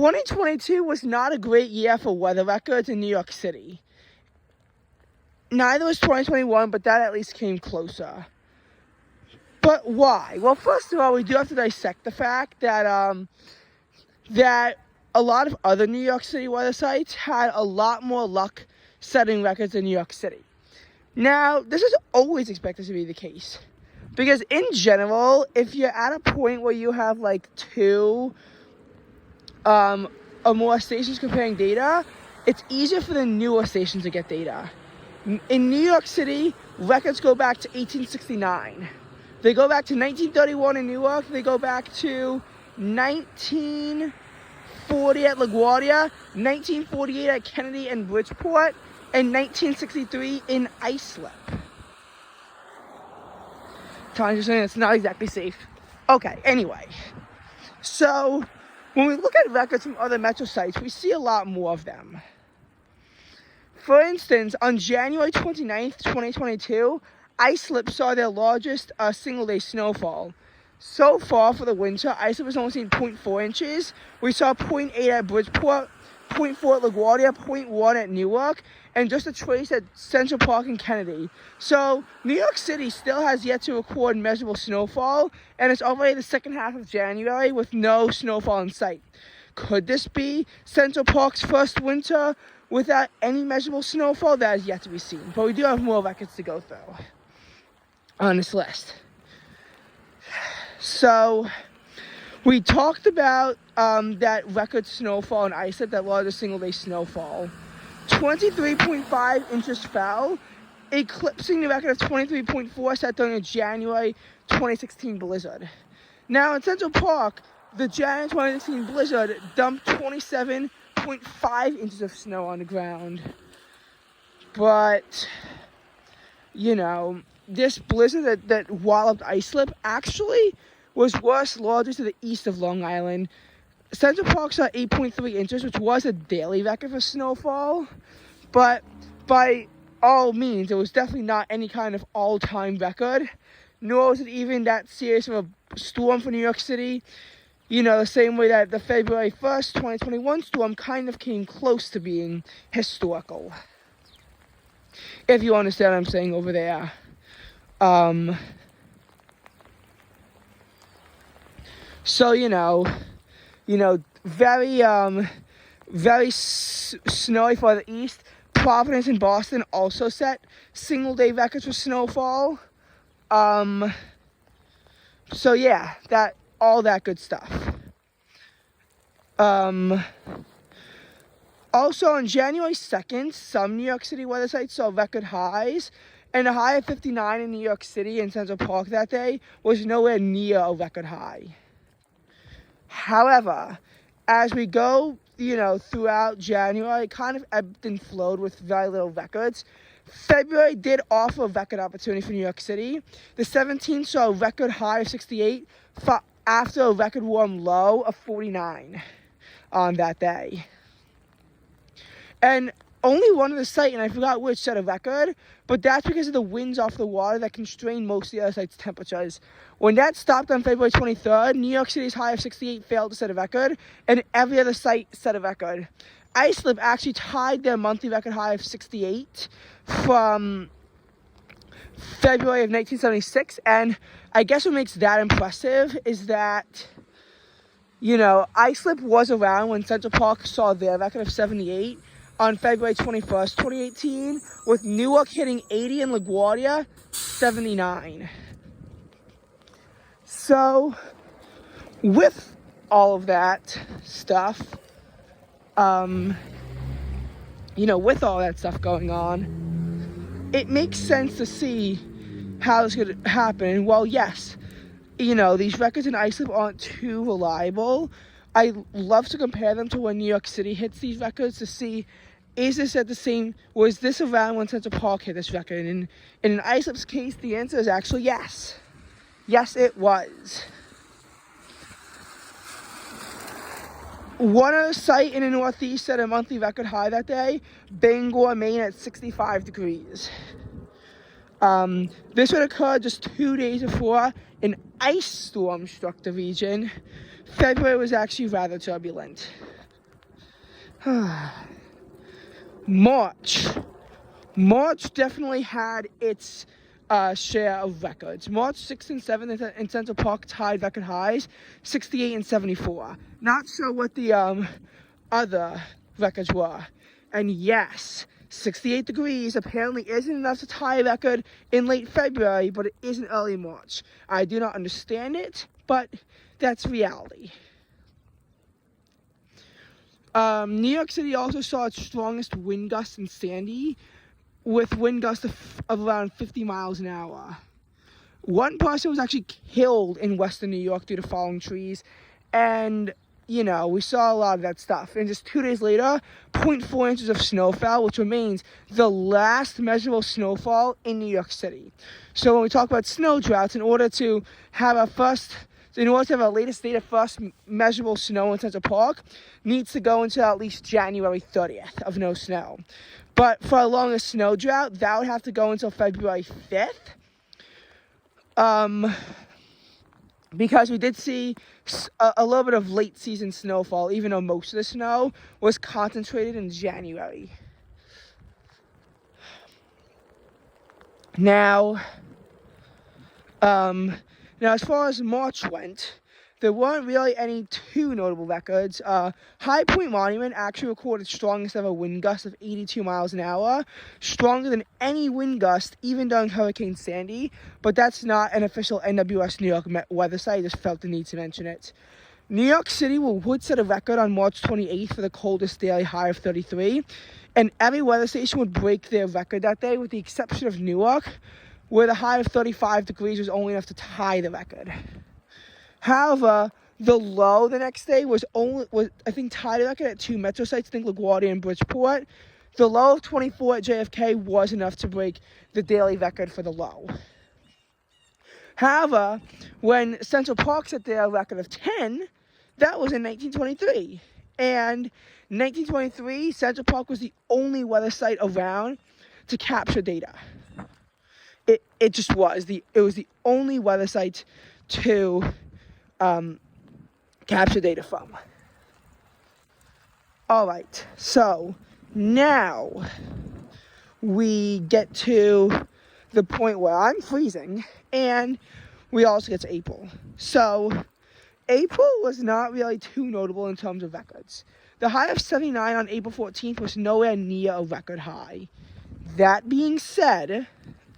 2022 was not a great year for weather records in New York City. Neither was 2021, but that at least came closer. But why? Well, first of all, we do have to dissect the fact that that a lot of other New York City weather sites had a lot more luck setting records in New York City. Now, this is always expected to be the case. Because in general, if you're at a point where you have like two or more stations comparing data, it's easier for the newer stations to get data. In New York City, records go back to 1869. They go back to 1931 in Newark. They go back to 1940 at LaGuardia, 1948 at Kennedy and Bridgeport, and 1963 in Islip. Tony's saying it's not exactly safe. Okay, anyway. So, when we look at records from other metro sites, we see a lot more of them. For instance, on January 29th, 2022, Islip saw their largest single-day snowfall. So far for the winter, Islip has only seen 0.4 inches. We saw 0.8 at Bridgeport, 0.4 at LaGuardia, 0.1 at Newark, and just a trace at Central Park and Kennedy. So, New York City still has yet to record measurable snowfall, and it's already the second half of January with no snowfall in sight. Could this be Central Park's first winter without any measurable snowfall? That is yet to be seen, but we do have more records to go through on this list. So, we talked about that record snowfall in Islip, that largest single-day snowfall. 23.5 inches fell, eclipsing the record of 23.4 set during the January 2016 blizzard. Now, in Central Park, the January 2016 blizzard dumped 27.5 inches of snow on the ground. But, you know, this blizzard that walloped Islip actually was worse largely to the east of Long Island. Central Park saw 8.3 inches, which was a daily record for snowfall, but by all means, it was definitely not any kind of all-time record, nor was it even that serious of a storm for New York City. You know, the same way that the February 1st, 2021 storm kind of came close to being historical. If you understand what I'm saying over there. So, you know, very snowy for the east. Providence and Boston also set single-day records for snowfall. So yeah, all that good stuff. Also on January 2nd, some New York City weather sites saw record highs, and a high of 59 in New York City and Central Park that day was nowhere near a record high. However, as we go, throughout January, it kind of ebbed and flowed with very little records. February did offer a record opportunity for New York City. The 17th saw a record high of 68 after a record warm low of 49 on that day. And only one of the site, and I forgot which, set a record, but that's because of the winds off the water that constrained most of the other sites' temperatures. When that stopped on February 23rd, New York City's high of 68 failed to set a record, and every other site set a record. Islip actually tied their monthly record high of 68 from February of 1976, and I guess what makes that impressive is that, Islip was around when Central Park saw their record of 78, on February 21st, 2018, with Newark hitting 80 and LaGuardia 79. So, with all of that stuff, with all that stuff going on, it makes sense to see how this could happen. Well, yes, these records in Islip aren't too reliable. I love to compare them to when New York City hits these records to see, was this around when Central Park hit this record? And in Islip's case, the answer is actually yes. Yes, it was. One other site in the Northeast set a monthly record high that day, Bangor, Maine at 65 degrees. This would occur just 2 days before an ice storm struck the region. February was actually rather turbulent. March. March definitely had its share of records. March 6th and 7th in Central Park tied record highs, 68 and 74. Not sure what the other records were. And yes, 68 degrees apparently isn't enough to tie a record in late February, but it is in early March. I do not understand it, but that's reality. New York City also saw its strongest wind gusts in Sandy, with wind gusts of around 50 miles an hour. One person was actually killed in western New York due to falling trees, and we saw a lot of that stuff. And just 2 days later, 0.4 inches of snow fell, which remains the last measurable snowfall in New York City. So when we talk about snow droughts, in order to have our latest data first measurable snow in Central Park, needs to go until at least January 30th of no snow. But for a longest snow drought, that would have to go until February 5th. Because we did see a little bit of late season snowfall, even though most of the snow was concentrated in January. Now, as far as March went, there weren't really any too notable records. High Point Monument actually recorded strongest ever wind gust of 82 miles an hour, stronger than any wind gust even during Hurricane Sandy, but that's not an official NWS New York weather site. I just felt the need to mention it. New York City would set a record on March 28th for the coldest daily high of 33, and every weather station would break their record that day with the exception of Newark, where the high of 35 degrees was only enough to tie the record. However, the low the next day was I think tied the record at 2 metro sites, I think LaGuardia and Bridgeport. The low of 24 at JFK was enough to break the daily record for the low. However, when Central Park set their record of 10, that was in 1923. And in 1923, Central Park was the only weather site around to capture data. It just was. It was the only weather site to capture data from. All right, so now we get to the point where I'm freezing, and we also get to April. So April was not really too notable in terms of records. The high of 79 on April 14th was nowhere near a record high. That being said,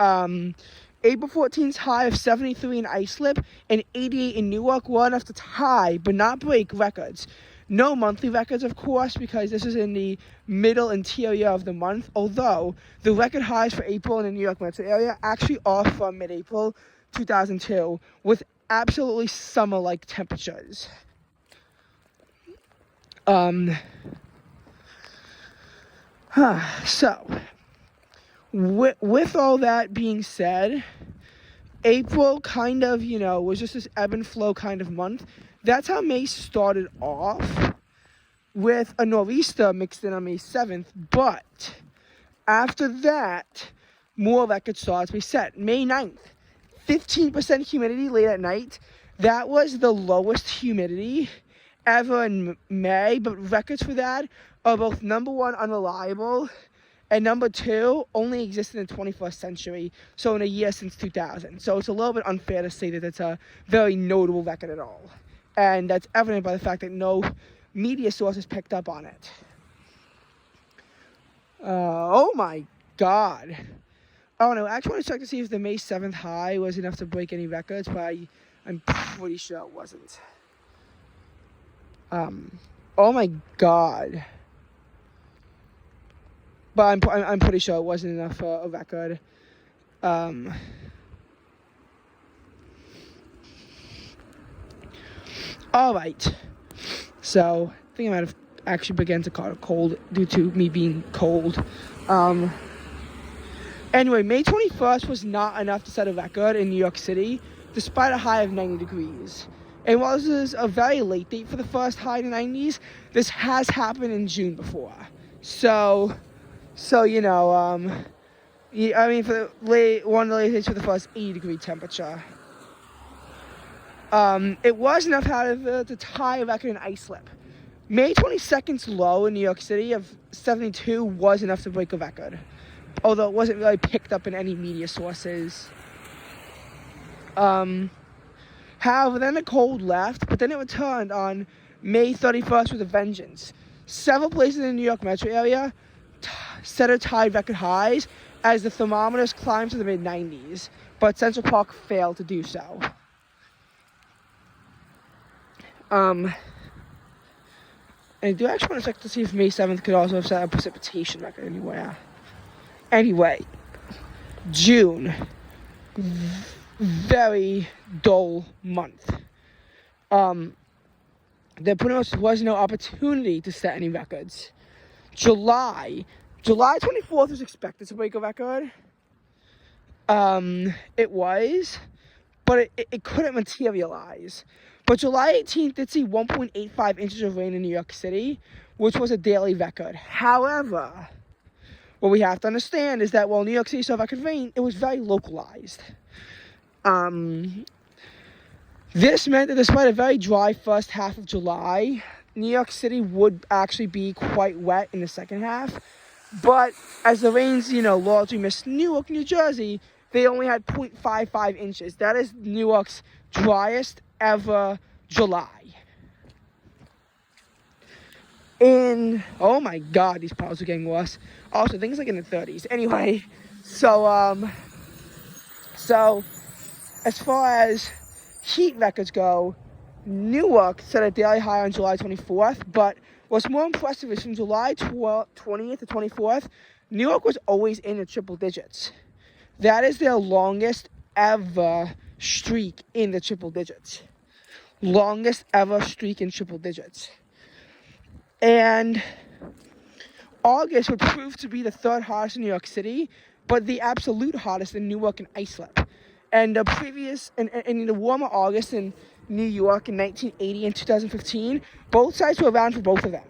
April 14th's high of 73 in Islip and 88 in Newark were enough to tie, but not break, records. No monthly records, of course, because this is in the middle interior of the month, although the record highs for April in the New York metro area actually are from mid-April 2002, with absolutely summer-like temperatures. So, with all that being said, April kind of, was just this ebb and flow kind of month. That's how May started off, with a nor'easter mixed in on May 7th. But after that, more records started to be set. May 9th, 15% humidity late at night. That was the lowest humidity ever in May, but records for that are both number one, unreliable, and number two, only existed in the 21st century, so in a year since 2000. So it's a little bit unfair to say that it's a very notable record at all. And that's evident by the fact that no media sources picked up on it. Oh my God. Oh no, I actually want to check to see if the May 7th high was enough to break any records, but I'm pretty sure it wasn't. Oh my God. But I'm pretty sure it wasn't enough for a record. All right. So I think I might have actually begun to caught a cold due to me being cold. Anyway, May 21st was not enough to set a record in New York City, despite a high of 90 degrees. And while this is a very late date for the first high in the 90s, this has happened in June before. So for one of the latest days for the first 80-degree temperature. It was enough, however, to tie a record in Islip. May 22nd's low in New York City of 72 was enough to break a record, although it wasn't really picked up in any media sources. However, then the cold left, but then it returned on May 31st with a vengeance. Several places in the New York metro area set or tied record highs as the thermometers climbed to the mid-90s, but Central Park failed to do so. And I do actually want to check to see if May 7th could also have set a precipitation record anywhere. Anyway, June. Very dull month. There pretty much was no opportunity to set any records. July 24th was expected to break a record. It was, but it couldn't materialize. But July 18th did see 1.85 inches of rain in New York City, which was a daily record. However, what we have to understand is that while New York City saw record rain, it was very localized. This meant that despite a very dry first half of July, New York City would actually be quite wet in the second half. But as the rains, largely missed Newark, New Jersey, they only had 0.55 inches. That is Newark's driest ever July. Oh my God, these piles are getting worse. Also, things like in the 30s. Anyway, so as far as heat records go, Newark set a daily high on July 24th, but what's more impressive is from July 20th to 24th, Newark was always in the triple digits. That is their longest ever streak in the triple digits. Longest ever streak in triple digits. And August would prove to be the third hottest in New York City, but the absolute hottest in Newark and Islip. And the previous, and in the warmer August in New York in 1980 and 2015, both sites were around for both of them.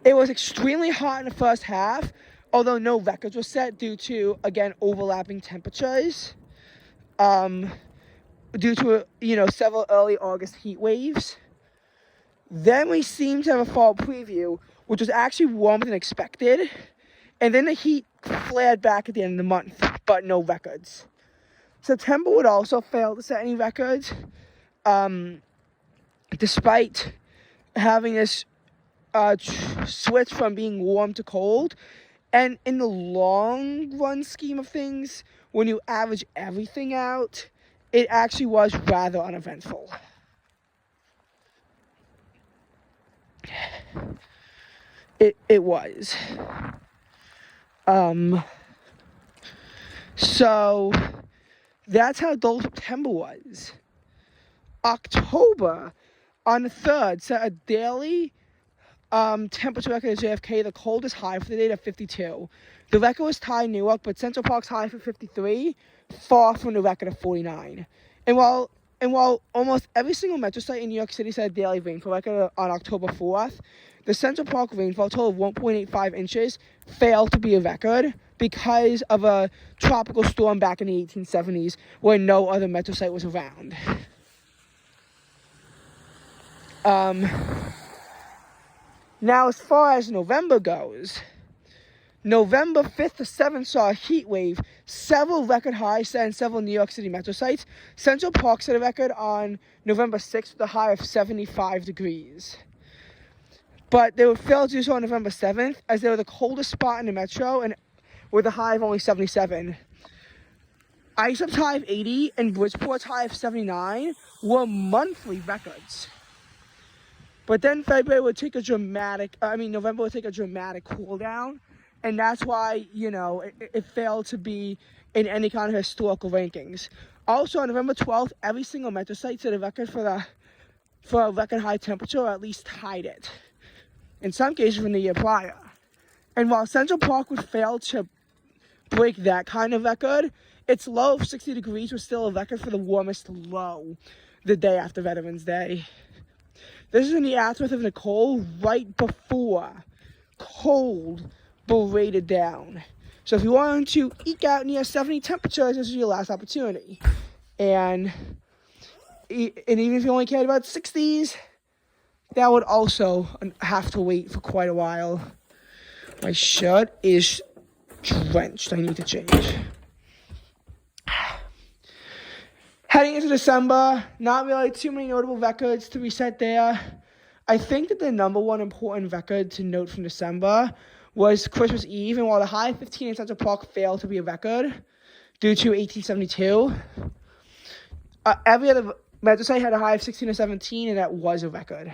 It was extremely hot in the first half, although no records were set due to, again, overlapping temperatures. Due to, several early August heat waves. Then we seemed to have a fall preview, which was actually warmer than expected. And then the heat flared back at the end of the month, but no records. September would also fail to set any records, despite having this switch from being warm to cold. And in the long run scheme of things, when you average everything out, it actually was rather uneventful. It was. So that's how dull September was. October, on the 3rd, set a daily temperature record at JFK, the coldest high for the day, at 52. The record was tied in Newark, but Central Park's high for 53, far from the record of 49. And while almost every single metro site in New York City set a daily rainfall record on October 4th, the Central Park rainfall total of 1.85 inches failed to be a record because of a tropical storm back in the 1870s where no other metro site was around. Now, as far as November goes, November 5th to 7th saw a heat wave, several record highs set in several New York City metro sites. Central Park set a record on November 6th with a high of 75 degrees. But they would fail to do so on November 7th, as they were the coldest spot in the metro and with a high of only 77. Islip's high of 80 and Bridgeport's high of 79 were monthly records. But then November would take a dramatic cool down. And that's why, it failed to be in any kind of historical rankings. Also, on November 12th, every single metro site set a record for a record high temperature, or at least tied it. In some cases from the year prior. And while Central Park would fail to break that kind of record, its low of 60 degrees was still a record for the warmest low the day after Veterans Day. This is in the aftermath of Nicole, right before cold berated down. So if you want to eke out near 70 temperatures, this is your last opportunity. And even if you only cared about 60s, that would also have to wait for quite a while. My shirt is drenched. I need to change. Heading into December, not really too many notable records to be set there. I think that the number one important record to note from December was Christmas Eve, and while the high 15 in Central Park failed to be a record due to 1872, every other Metro site had a high of 16 or 17, and that was a record.